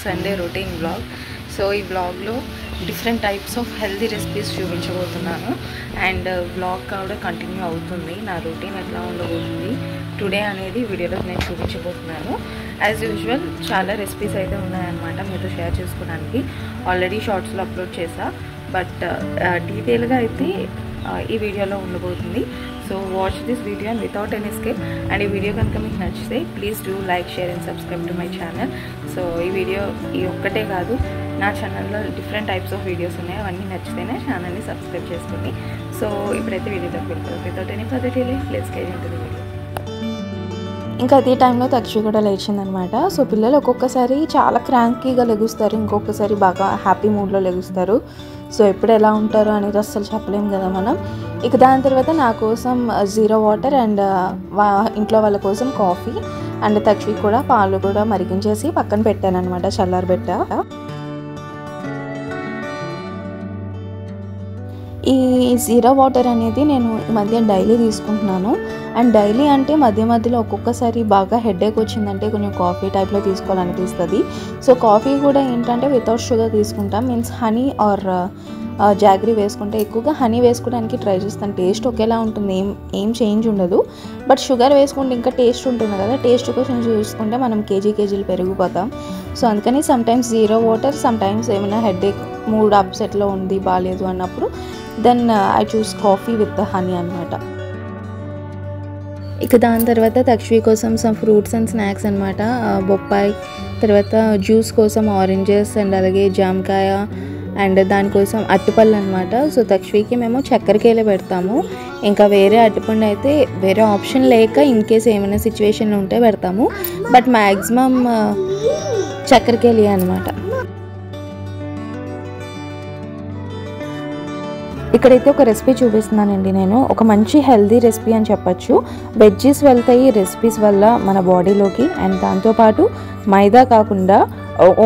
Sunday routine blog. So ఈ బ్లాగ్లో different types of healthy recipes చూపించబోతున్నాను. అండ్ బ్లాగ్ కూడా కంటిన్యూ అవుతుంది. నా రొటీన్ ఎట్లా ఉండబోతుంది టుడే అనేది వీడియోలో నేను చూపించబోతున్నాను. యాజ్ యూజువల్ చాలా రెసిపీస్ అయితే ఉన్నాయన్నమాట మీతో షేర్ చేసుకోవడానికి. ఆల్రెడీ షార్ట్స్లో అప్లోడ్ చేసా, బట్ డీటెయిల్గా అయితే ఈ వీడియోలో ఉండబోతుంది. So watch this video and without any skip. And ఈ వీడియో కనుక మీకు నచ్చితే please do like, share and subscribe to my channel. So ఈ వీడియో ఈ ఒక్కటే కాదు, నా ఛానల్లో డిఫరెంట్ టైప్స్ ఆఫ్ వీడియోస్ ఉన్నాయి. అవన్నీ నచ్చితేనే ఛానల్ని సబ్స్క్రైబ్ చేసుకోండి. సో ఇప్పుడైతే వీడియోలోకి వెళ్తాం. Without any further delay let's get into the video. ఇంకా అదే టైంలో తక్షి కూడా లేచిందనమాట. సో పిల్లలు ఒక్కొక్కసారి చాలా క్రాంకీగా లెగుస్తారు, ఇంకొకసారి బాగా హ్యాపీ మూడ్లో లెగుస్తారు. సో ఎప్పుడు ఎలా ఉంటారో అనేది అస్సలు చెప్పలేము కదా మనం. ఇక దాని తర్వాత నా కోసం జీరో వాటర్ అండ్ ఇంట్లో వాళ్ళ కోసం కాఫీ అండ్ తక్షి కూడా పాలు కూడా మరిగించేసి పక్కన పెట్టాను అనమాట, చల్లారబెట్ట. ఈ జీరో వాటర్ అనేది నేను ఈ మధ్య డైలీ తీసుకుంటున్నాను. అండ్ డైలీ అంటే మధ్య మధ్యలో ఒక్కొక్కసారి బాగా హెడేక్ వచ్చిందంటే కొంచెం కాఫీ టైప్లో తీసుకోవాలనిపిస్తుంది. సో కాఫీ కూడా ఏంటంటే వితౌట్ షుగర్ తీసుకుంటాం, మీన్స్ హనీ ఆర్ జాగరీ వేసుకుంటే. ఎక్కువగా హనీ వేసుకోవడానికి ట్రై చేస్తాను. టేస్ట్ ఒకేలా ఉంటుంది, ఏం చేంజ్ ఉండదు. బట్ షుగర్ వేసుకుంటే ఇంకా టేస్ట్ ఉంటుంది కదా, టేస్ట్ కోసం చూసుకుంటే మనం కేజీలు పెరిగిపోతాం. సో అందుకని సమ్టైమ్స్ జీరో వాటర్, సమ్టైమ్స్ ఏమైనా హెడేక్, మూడ్ అప్సెట్లో ఉంది, బాగాలేదు అన్నప్పుడు then I choose coffee with honey అనమాట. ఇక దాని తర్వాత తక్షి కోసం సమ్ ఫ్రూట్స్ అండ్ స్నాక్స్ అనమాట. బొప్పాయి, తర్వాత జ్యూస్ కోసం ఆరెంజెస్ అండ్ అలాగే జామకాయ అండ్ దానికోసం అరటిపళ్ళు అనమాట. సో తక్షికి మేము చక్కెరకేళి పెడతాము. ఇంకా వేరే అరటిపండు అయితే వేరే ఆప్షన్ లేక ఇన్ కేస్ ఏమైనా సిచ్యువేషన్ ఉంటే పెడతాము. బట్ మ్యాక్సిమం చక్కెరకేళి అనమాట. ఇక్కడైతే ఒక రెసిపీ చూపిస్తున్నానండి నేను. ఒక మంచి హెల్దీ రెసిపీ అని చెప్పచ్చు. వెజ్జెస్ వెళ్తాయి రెసిపీస్ వల్ల మన బాడీలోకి. అండ్ దాంతోపాటు మైదా కాకుండా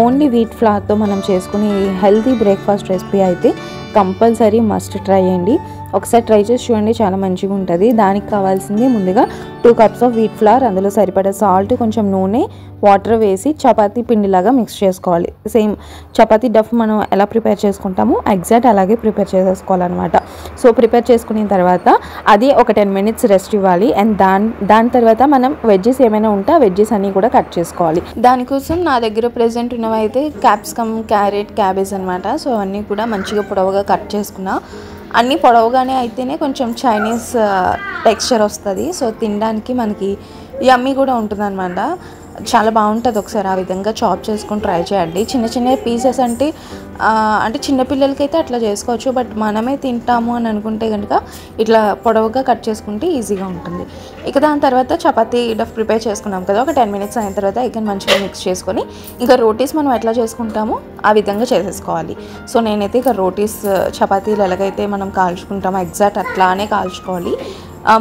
ఓన్లీ వీట్ ఫ్లార్తో మనం చేసుకునే హెల్దీ బ్రేక్ఫాస్ట్ రెసిపీ అయితే కంపల్సరీ మస్ట్ ట్రై చేయండి. ఒకసారి ట్రై చేసి చూడండి, చాలా మంచిగా ఉంటుంది. దానికి కావాల్సింది ముందుగా 2 cups ఆఫ్ వీట్ ఫ్లార్, అందులో సరిపడా సాల్ట్, కొంచెం నూనె, వాటర్ వేసి చపాతీ పిండిలాగా మిక్స్ చేసుకోవాలి. సేమ్ చపాతీ డఫ్ మనం ఎలా ప్రిపేర్ చేసుకుంటామో ఎగ్జాక్ట్ అలాగే ప్రిపేర్ చేసేసుకోవాలన్నమాట. సో ప్రిపేర్ చేసుకున్న తర్వాత అది ఒక 10 minutes రెస్ట్ ఇవ్వాలి. అండ్ దాని తర్వాత మనం వెజ్జెస్ ఏమైనా ఉంటే ఆ వెజ్జెస్ అన్నీ కూడా కట్ చేసుకోవాలి. దానికోసం నా దగ్గర ప్రెజెంట్ ఉన్నవైతే క్యాప్సికమ్, క్యారెట్, క్యాబేజ్ అనమాట. సో అన్నీ కూడా మంచిగా పొడవుగా కట్ చేసుకున్నా. అన్నీ పొడవుగానే అయితేనే కొంచెం చైనీస్ టెక్స్చర్ వస్తుంది. సో తినడానికి మనకి యమ్మీ కూడా ఉంటుంది అనమాట. చాలా బాగుంటుంది. ఒకసారి ఆ విధంగా చాప్ చేసుకొని ట్రై చేయండి. చిన్న చిన్న పీసెస్ అంటే చిన్నపిల్లలకి అయితే అట్లా చేసుకోవచ్చు. బట్ మనమే తింటాము అని అనుకుంటే కనుక ఇట్లా పొడవుగా కట్ చేసుకుంటే ఈజీగా ఉంటుంది. ఇక దాని తర్వాత చపాతీ డఫ్ ప్రిపేర్ చేసుకున్నాం కదా, ఒక 10 minutes అయిన తర్వాత ఇక మంచిగా మిక్స్ చేసుకొని ఇంకా రోటీస్ మనం ఎట్లా చేసుకుంటామో ఆ విధంగా చేసేసుకోవాలి. సో నేనైతే ఇక రోటీస్, చపాతీలు ఎలాగైతే మనం కాల్చుకుంటామో ఎగ్జాక్ట్ అట్లానే కాల్చుకోవాలి.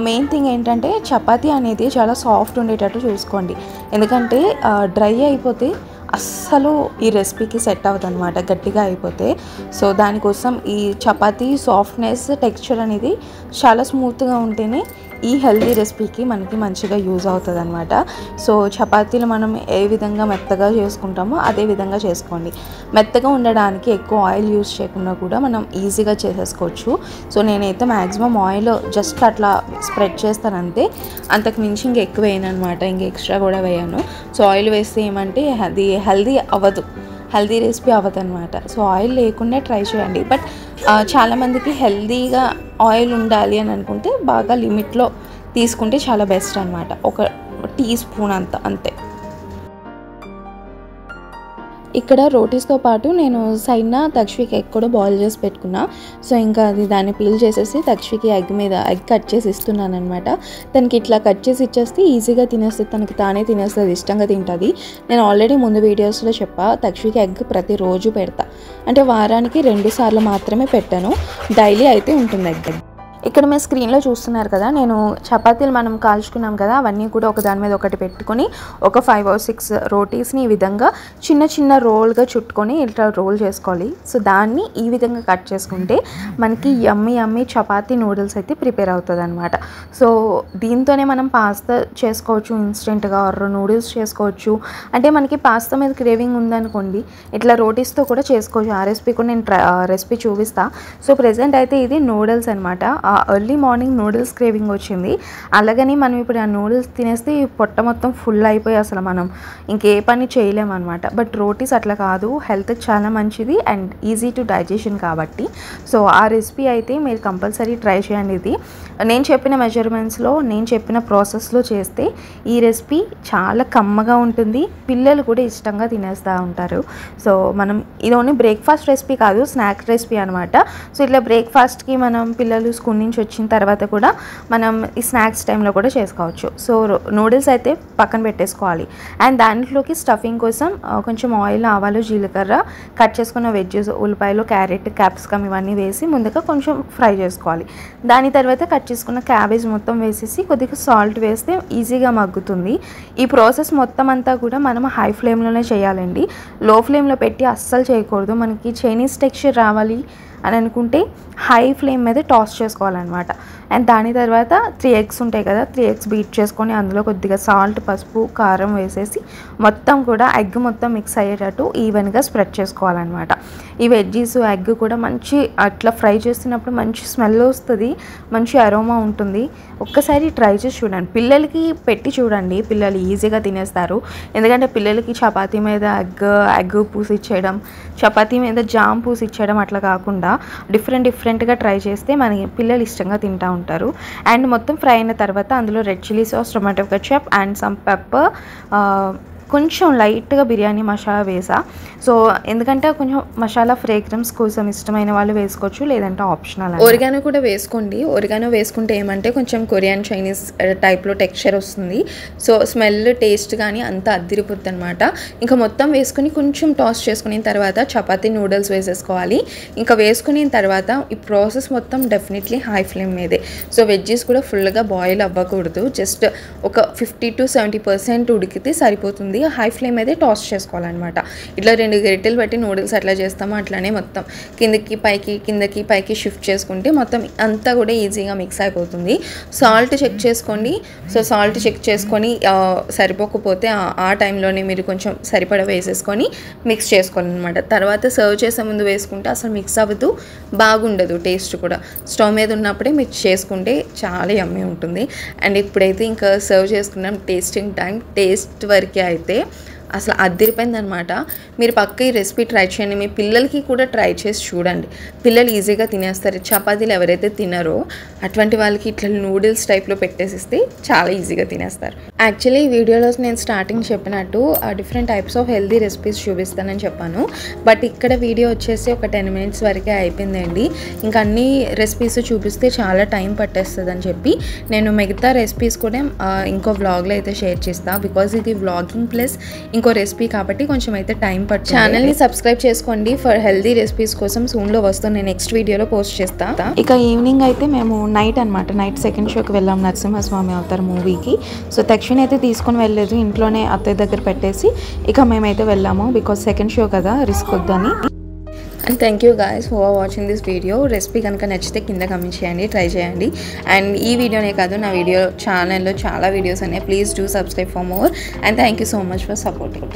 మెయిన్ థింగ్ ఏంటంటే చపాతీ అనేది చాలా సాఫ్ట్ ఉండేటట్టు చూసుకోండి. ఎందుకంటే డ్రై అయిపోతే అస్సలు ఈ రెసిపీకి సెట్ అవుతుంది అనమాట, గట్టిగా అయిపోతే. సో దానికోసం ఈ చపాతీ సాఫ్ట్నెస్, టెక్స్చర్ అనేది చాలా స్మూత్గా ఉంటేనే ఈ హెల్దీ రెసిపీకి మనకి మంచిగా యూజ్ అవుతుంది అనమాట. సో చపాతీలు మనం ఏ విధంగా మెత్తగా చేసుకుంటామో అదే విధంగా చేసుకోండి. మెత్తగా ఉండడానికి ఎక్కువ ఆయిల్ యూజ్ చేయకుండా కూడా మనం ఈజీగా చేసేసుకోవచ్చు. సో నేనైతే మ్యాక్సిమం ఆయిల్ జస్ట్ అట్లా స్ప్రెడ్ చేస్తాను అంతే, అంతకు మించి ఇంక ఎక్కువ వేయను అనమాట, ఇంక ఎక్స్ట్రా కూడా వేయను. సో ఆయిల్ వేస్తే ఏమంటే అది హెల్దీ అవ్వదు, హెల్దీ రెసిపీ అవ్వదు అనమాట. సో ఆయిల్ లేకుండా ట్రై చేయండి. బట్ చాలామందికి హెల్దీగా ఆయిల్ ఉండాలి అని అనుకుంటే బాగా లిమిట్లో తీసుకుంటే చాలా బెస్ట్ అనమాట. ఒక టీ స్పూన్ అంతే. ఇక్కడ రోటీస్తో పాటు నేను సైడ్న తక్షికి ఎగ్ కూడా బాయిల్ చేసి పెట్టుకున్నా. సో ఇంకా అది దాన్ని పీల్ చేసేసి తక్షికి ఎగ్ కట్ చేసి ఇస్తున్నాను అనమాట. తనకి ఇట్లా కట్ చేసి ఇచ్చేస్తే ఈజీగా తినేస్తుంది, తనకి తానే తినేస్తుంది, ఇష్టంగా తింటుంది. నేను ఆల్రెడీ ముందు వీడియోస్లో చెప్పా, తక్షికి ఎగ్ ప్రతిరోజు పెడతా. అంటే వారానికి 2 సార్లు మాత్రమే పెట్టాను, డైలీ అయితే ఉంటుంది ఎగ్. ఇక్కడ మీరు స్క్రీన్లో చూస్తున్నారు కదా, నేను చపాతీలు మనం కాల్చుకున్నాం కదా, అవన్నీ కూడా ఒక దాని మీద ఒకటి పెట్టుకొని ఒక 5 or 6 రోటీస్ని ఈ విధంగా చిన్న చిన్న రోల్గా చుట్టుకొని ఇట్లా రోల్ చేసుకోవాలి. సో దాన్ని ఈ విధంగా కట్ చేసుకుంటే మనకి యమ్మీ చపాతీ నూడిల్స్ అయితే ప్రిపేర్ అవుతుంది అనమాట. సో దీంతోనే మనం పాస్తా చేసుకోవచ్చు ఇన్స్టెంట్గా, ఆర్ నూడిల్స్ చేసుకోవచ్చు. అంటే మనకి పాస్తా మీద క్రేవింగ్ ఉందనుకోండి, ఇట్లా రోటీస్తో కూడా చేసుకోవచ్చు. ఆ రెసిపీ కూడా నేను రెసిపీ చూపిస్తాను. సో ప్రెజెంట్ అయితే ఇది నూడిల్స్ అనమాట. ఎర్లీ మార్నింగ్ నూడిల్స్ క్రేవింగ్ వచ్చింది, అలాగని మనం ఇప్పుడు ఆ నూడిల్స్ తినేస్తే పొట్ట మొత్తం ఫుల్ అయిపోయి అసలు మనం ఇంకే పని చేయలేమన్నమాట. బట్ రోటీస్ అట్లా కాదు, హెల్త్కి చాలా మంచిది అండ్ ఈజీ టు డైజెషన్ కాబట్టి. సో ఆ రెసిపీ అయితే మీరు కంపల్సరీ ట్రై చేయండి. ఇది నేను చెప్పిన మెజర్మెంట్స్లో, నేను చెప్పిన ప్రాసెస్లో చేస్తే ఈ రెసిపీ చాలా కమ్మగా ఉంటుంది, పిల్లలు కూడా ఇష్టంగా తినేస్తూ ఉంటారు. సో మనం ఇది ఓన్లీ బ్రేక్ఫాస్ట్ రెసిపీ కాదు, స్నాక్ రెసిపీ అనమాట. సో ఇట్లా బ్రేక్ఫాస్ట్కి మనం పిల్లలు స్కూల్ నుంచి వచ్చిన తర్వాత కూడా మనం ఈ స్నాక్స్ టైంలో కూడా చేసుకోవచ్చు. సో నూడిల్స్ అయితే పక్కన పెట్టేసుకోవాలి. అండ్ దాంట్లోకి స్టఫింగ్ కోసం కొంచెం ఆయిల్, ఆవాలు, జీలకర్ర, కట్ చేసుకున్న వెజ్జెస్, ఉల్లిపాయలు, క్యారెట్, క్యాప్సికమ్ ఇవన్నీ వేసి ముందుగా కొంచెం ఫ్రై చేసుకోవాలి. దాని తర్వాత కట్ చేసుకున్న క్యాబేజ్ మొత్తం వేసేసి కొద్దిగా సాల్ట్ వేస్తే ఈజీగా మగ్గుతుంది. ఈ ప్రాసెస్ మొత్తం అంతా కూడా మనం హై ఫ్లేమ్లోనే చేయాలండి, లో ఫ్లేమ్లో పెట్టి అస్సలు చేయకూడదు. మనకి చైనీస్ టెక్స్చర్ రావాలి అని అనుకుంటే హై ఫ్లేమ్ మీద టాస్ చేసుకోవాలన్నమాట. అండ్ దాని తర్వాత 3 eggs ఉంటాయి కదా, 3 eggs బీట్ చేసుకొని అందులో కొద్దిగా సాల్ట్, పసుపు, కారం వేసేసి మొత్తం కూడా ఎగ్ మొత్తం మిక్స్ అయ్యేటట్టు ఈవెన్గా స్ప్రెడ్ చేసుకోవాలన్నమాట. ఈ వెజ్జీస్, ఎగ్ కూడా మంచి అట్లా ఫ్రై చేస్తున్నప్పుడు మంచి స్మెల్ వస్తుంది, మంచి అరోమా ఉంటుంది. ఒక్కసారి ట్రై చేసి చూడండి, పిల్లలకి పెట్టి చూడండి, పిల్లలు ఈజీగా తినేస్తారు. ఎందుకంటే పిల్లలకి చపాతీ మీద ఎగ్ పూసి ఇచ్చేయడం, చపాతీ మీద జామ్ పూసి ఇచ్చేయడం అట్లా కాకుండా డిఫరెంట్గా ట్రై చేస్తే మన పిల్లలు ఇష్టంగా తింటూ ఉంటారు. అండ్ మొత్తం ఫ్రై అయిన తర్వాత అందులో red chilli sauce, tomato ketchup and some pepper, కొంచెం లైట్గా బిర్యానీ మసాలా వేసా. సో ఎందుకంటే కొంచెం మసాలా ఫ్రేగ్రెన్స్ కోసం ఇష్టమైన వాళ్ళు వేసుకోవచ్చు, లేదంటే ఆప్షనల్. ఒరిగానో కూడా వేసుకోండి. ఒరిగానో వేసుకుంటే ఏమంటే కొంచెం కొరియన్ చైనీస్ టైప్లో టెక్స్చర్ వస్తుంది. సో స్మెల్, టేస్ట్ కానీ అంతా అద్దిరిపోద్ది అనమాట. ఇంకా మొత్తం వేసుకుని కొంచెం టాస్ చేసుకున్న తర్వాత చపాతీ నూడిల్స్ వేసేసుకోవాలి. ఇంకా వేసుకున్న తర్వాత ఈ ప్రాసెస్ మొత్తం డెఫినెట్లీ హై ఫ్లేమ్ మీదే. సో వెజ్జెస్ కూడా ఫుల్గా బాయిల్ అవ్వకూడదు, జస్ట్ ఒక 50 to 70% ఉడికితే సరిపోతుంది. హై ఫ్లేమ్ అయితే టాస్ చేసుకోవాలన్నమాట. ఇట్లా 2 గరిటెలు పెట్టి నూడిల్స్ అట్లా చేస్తామో అట్లానే మొత్తం కిందకి పైకి షిఫ్ట్ చేసుకుంటే మొత్తం అంతా కూడా ఈజీగా మిక్స్ అయిపోతుంది. సాల్ట్ చెక్ చేసుకోండి. సో సాల్ట్ చెక్ చేసుకొని సరిపోకపోతే ఆ టైంలోనే మీరు కొంచెం సరిపడా వేసేసుకొని మిక్స్ చేసుకోవాలన్నమాట. తర్వాత సర్వ్ చేసే ముందు వేసుకుంటే అసలు మిక్స్ అవ్వదు, బాగుండదు, టేస్ట్ కూడా. స్టవ్ మీద ఉన్నప్పుడే మిక్స్ చేసుకుంటే చాలా యమ్మీ ఉంటుంది. అండ్ ఇప్పుడైతే ఇంకా సర్వ్ చేసుకున్నాం, టేస్టింగ్ టైం. టేస్ట్ వరకే అయితే అసలు అదిరిపోయింది అనమాట. మీరు పక్క ఈ రెసిపీ ట్రై చేయండి, మీ పిల్లలకి కూడా ట్రై చేసి చూడండి, పిల్లలు ఈజీగా తినేస్తారు. చపాతీలు ఎవరైతే తినారో అటువంటి వాళ్ళకి ఇట్లా నూడిల్స్ టైప్లో పెట్టేసిస్తే చాలా ఈజీగా తినేస్తారు. యాక్చువల్లీ ఈ వీడియోలో నేను స్టార్టింగ్ చెప్పినట్టు different types of healthy recipes చూపిస్తానని చెప్పాను. బట్ ఇక్కడ వీడియో వచ్చేసి ఒక 10 minutes వరకే అయిపోయిందండి. ఇంకా అన్ని రెసిపీస్ చూపిస్తే చాలా టైం పట్టేస్తుంది అని చెప్పి నేను మిగతా రెసిపీస్ కూడా ఇంకో వ్లాగ్లో అయితే షేర్ చేస్తాను. బికాజ్ ఇది వ్లాగింగ్ ప్లస్ ఇంకో రెసిపీ కాబట్టి కొంచెం అయితే టైం పడుతుంది. ఛానల్ని సబ్స్క్రైబ్ చేసుకోండి ఫర్ హెల్దీ రెసిపీస్ కోసం. సూన్లో వస్తుంది, నేను నెక్స్ట్ వీడియోలో పోస్ట్ చేస్తాను. ఇక ఈవినింగ్ అయితే మేము నైట్ సెకండ్ షోకి వెళ్ళాం, నరసింహస్వామి అవతార్ మూవీకి. సో తక్షణ అయితే తీసుకొని వెళ్ళలేదు, ఇంట్లోనే అత్తయ్య దగ్గర పెట్టేసి ఇక మేమైతే వెళ్ళాము. బికాజ్ సెకండ్ షో కదా, రిస్క్ వద్దని. And thank you guys for watching this video. Recipe కనుక నచ్చితే కింద కమెంట్ చేయండి, ట్రై చేయండి. అండ్ ఈ వీడియోనే కాదు, నా వీడియో ఛానల్లో చాలా వీడియోస్ ఉన్నాయి. Please do subscribe for more. And thank you so much for supporting.